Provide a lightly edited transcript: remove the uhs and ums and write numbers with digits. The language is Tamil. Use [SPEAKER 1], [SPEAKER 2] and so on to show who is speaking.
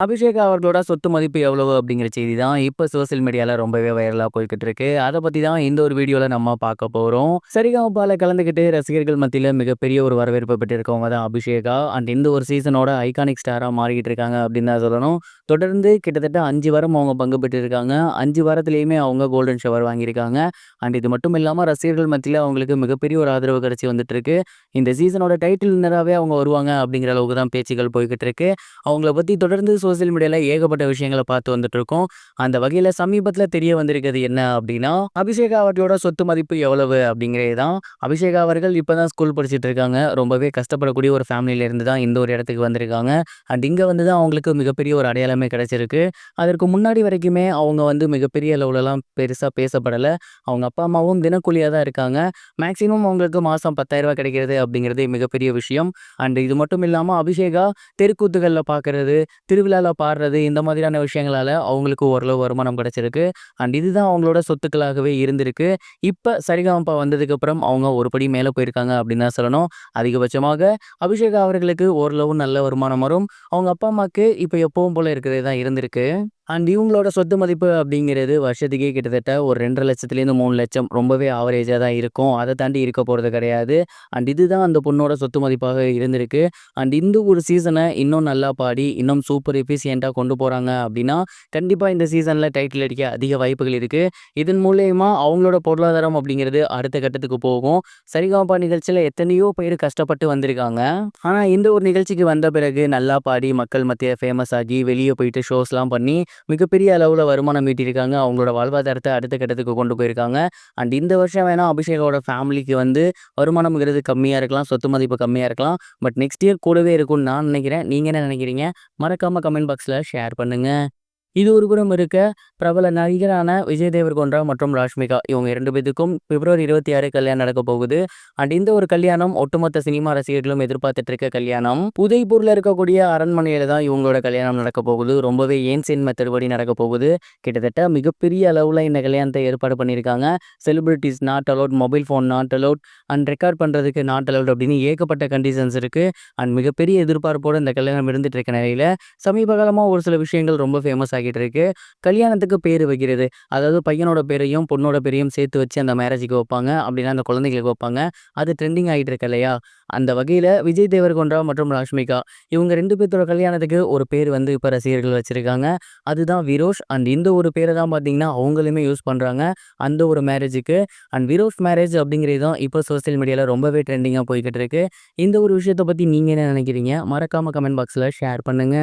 [SPEAKER 1] அபிஷேக் அவர்களோட சொத்து மதிப்பு எவ்வளவு அப்படிங்கிற செய்தி தான் இப்ப சோசியல் மீடியால ரொம்பவே வைரலா போய்க்கிட்டு இருக்கு. அத பத்தி தான் இந்த ஒரு வீடியோல நம்ம பார்க்க போறோம். சரிகமபால கலந்துக்கிட்டு ரசிகர்கள் மத்தியில மிகப்பெரிய ஒரு வரவேற்பு பெற்றிருக்கவங்க தான் அபிஷேகா. அண்ட் இந்த ஒரு சீசனோட ஐகானிக் ஸ்டாரா மாறிக்கிட்டு இருக்காங்க அப்படின்னு தான் சொல்லணும். தொடர்ந்து கிட்டத்தட்ட 5 வாரம் அவங்க பங்கு பெற்றிருக்காங்க. 5 வாரத்திலேயுமே அவங்க கோல்டன் ஷவர் வாங்கியிருக்காங்க. அண்ட் இது மட்டும் இல்லாம ரசிகர்கள் மத்தியில அவங்களுக்கு மிகப்பெரிய ஒரு ஆதரவு கிடைச்சு வந்துட்டு இருக்கு. இந்த சீசனோட டைட்டில் வின்னராவே அவங்க வருவாங்க அப்படிங்கிற அளவுக்கு தான் பேச்சுக்கள் போய்க்கிட்டு இருக்கு. அவங்கள பத்தி தொடர்ந்து சோசியல் மீடியால ஏகப்பட்ட விஷயங்கள பார்த்து வந்துட்டு இருக்கோம். அந்த வகையில சமீபத்தில தெரிய வந்திருக்கிறது என்ன அப்படின்னா, அபிஷேகா அவர்களோட சொத்து மதிப்பு எவ்வளவு அப்படிங்கிறது தான். அபிஷேகா அவர்கள் இப்ப தான் ஸ்கூல் படிச்சுட்டு இருக்காங்க. ரொம்பவே கஷ்டப்படக்கூடிய ஒரு ஃபேமிலில இருந்து தான் இந்த ஒரு இடத்துக்கு வந்திருக்காங்க. அண்ட் இங்க வந்து தான் அவங்களுக்கு மிகப்பெரிய ஒரு அடையாளமே கிடைச்சிருக்கு. அதற்கு முன்னாடி வரைக்குமே அவங்க வந்து மிகப்பெரிய அளவுலலாம் பெருசா பேசப்படல. அவங்க அப்பா, அம்மாவும் தினக்கூலியா தான் இருக்காங்க. மேக்ஸிமம் அவங்களுக்கு மாசம் ரூ. 10,000 கிடைக்கிறது அப்படிங்கிறதே மிகப்பெரிய விஷயம். அண்ட் இது மட்டும் இல்லாம அபிஷேகா தெருக்கூத்துகள்ல பார்க்கறது, திருவிழால பாடுறது இந்த மாதிரியான விஷயங்களால அவங்களுக்கு ஓரளவு வருமானம் கிடைச்சிருக்கு. அண்ட் இதுதான் அவங்களோட சொத்துக்களாகவே இருந்திருக்கு. இப்ப சரிகமபா வந்ததுக்கப்புறம் அவங்க ஒரு படி மேல போயிருக்காங்க அப்படின்னு தான் சொல்லணும். அதிகபட்சமாக அபிஷேகா அவர்களுக்கு ஓரளவு நல்ல வருமானம் வரும். அவங்க அப்பா, அம்மாக்கு இப்ப எப்பவும் போல இருக்கிறது தான் இருந்திருக்கு. அண்ட் இவங்களோட சொத்து மதிப்பு அப்படிங்கிறது வருஷத்துக்கே கிட்டத்தட்ட ஒரு 2,50,000லேருந்து 3,00,000 ரொம்பவே ஆவரேஜா தான் இருக்கும். அத தாண்டி இருக்க போறது கிடையாது. அண்ட் இதுதான் அந்த பொண்ணோட சொத்து மதிப்பாக இருந்திருக்கு. அண்ட் இந்த ஒரு சீசன இன்னும் நல்லா பாடி, இன்னும் சூப்பர் எஃபிசியன்ட்டா கொண்டு போறாங்க அப்படின்னா, கண்டிப்பா இந்த சீசன்ல டைட்டில் அடிக்க அதிக வாய்ப்புகள் இருக்கு. இதன் மூலியமா அவங்களோட பொருளாதாரம் அப்படிங்கிறது அடுத்த கட்டத்துக்கு போகும். சரிகமபா நிகழ்ச்சியில எத்தனையோ பேர் கஷ்டப்பட்டு வந்திருக்காங்க. ஆனா இந்த ஒரு நிகழ்ச்சிக்கு வந்த பிறகு நல்லா பாடி மக்கள் மத்தியில ஃபேமஸ் ஆகி வெளிய போயிட்டு ஷோஸ்லாம் பண்ணி மிகப்பெரிய அளவுல வருமானம் ஈட்டியிருக்காங்க. அவங்களோட வாழ்வாதாரத்த அடுத்த கட்டத்துக்கு கொண்டு போயிருக்காங்க. அண்ட் இந்த வருஷம் வேணா அபிஷேகோட ஃபேமிலிக்கு வந்து வருமானம்ங்கிறது கம்மியா இருக்கலாம். சொத்து மதிப்பு கம்மியா இருக்கலாம். பட் நெக்ஸ்ட் இயர் கூடவே இருக்கும்னு நான் நினைக்கிறேன். நீங்க என்ன நினைக்கிறீங்க? மறக்காம கமெண்ட் பாக்ஸ்ல ஷேர் பண்ணுங்க. இது ஒரு புறம் இருக்க, பிரபல நடிகரான விஜய் தேவரகொண்டா மற்றும் ராஷ்மிகா இவங்க 2 பேத்துக்கும் பிப்ரவரி 26 கல்யாணம் நடக்க போகுது. அண்ட் இந்த ஒரு கல்யாணம் ஒட்டுமொத்த சினிமா ரசிகர்களும் எதிர்பார்த்துட்டு இருக்க கல்யாணம். உதய்பூர்ல இருக்கக்கூடிய அரண்மனையில தான் இவங்களோட கல்யாணம் நடக்க போகுது. ரொம்பவே ஏன்சியன் மெத்தட் படி நடக்க போகுது. கிட்டத்தட்ட மிகப்பெரிய அளவுல இந்த கல்யாணத்தை ஏற்பாடு பண்ணியிருக்காங்க. Celebrities not allowed, mobile phone not allowed, and record பண்றதுக்கு நாட் அலோட் அப்படின்னு ஏகப்பட்ட கண்டிஷன்ஸ் இருக்கு. அண்ட் மிகப்பெரிய எதிர்பார்ப்போட இந்த கல்யாணம் இருந்துட்டு இருக்க நிலையில சமீப காலமா ஒரு சில விஷயங்கள் ரொம்ப ஃபேமஸ் ஆகிட்டு இருக்கு. கல்யாணத்துக்கு பேரு வைக்கிறது. அதாவது பையனோட பேரையும், பொண்ணோட பேரையும் சேர்த்து வச்சு அந்த மேரேஜுக்கு வைப்பாங்க. அப்படின்னா அந்த குழந்தைகளுக்கு வைப்பாங்க. அது ட்ரெண்டிங் ஆகிட்டு இருக்கு இல்லையா? அந்த வகையில விஜய் தேவரகொண்டா மற்றும் ராஷ்மிகா இவங்க 2 பேத்தோட கல்யாணத்துக்கு ஒரு பேர் வந்து இப்ப ரசிகர்கள் வச்சிருக்காங்க. அதுதான் விரோஷ். அண்ட் இந்த ஒரு பேரை தான் பார்த்தீங்கன்னா அவங்களுமே யூஸ் பண்றாங்க. அந்த ஒரு மேரேஜுக்கு. அண்ட் விரோஷ் மேரேஜ் அப்படிங்கிறது தான் இப்போ சோசியல் மீடியால ரொம்பவே ட்ரெண்டிங்கா போய்க்கிட்டு இருக்கு. இந்த ஒரு விஷயத்த பத்தி நீங்க என்ன நினைக்கிறீங்க? மறக்காம கமெண்ட் பாக்ஸ்ல ஷேர் பண்ணுங்க.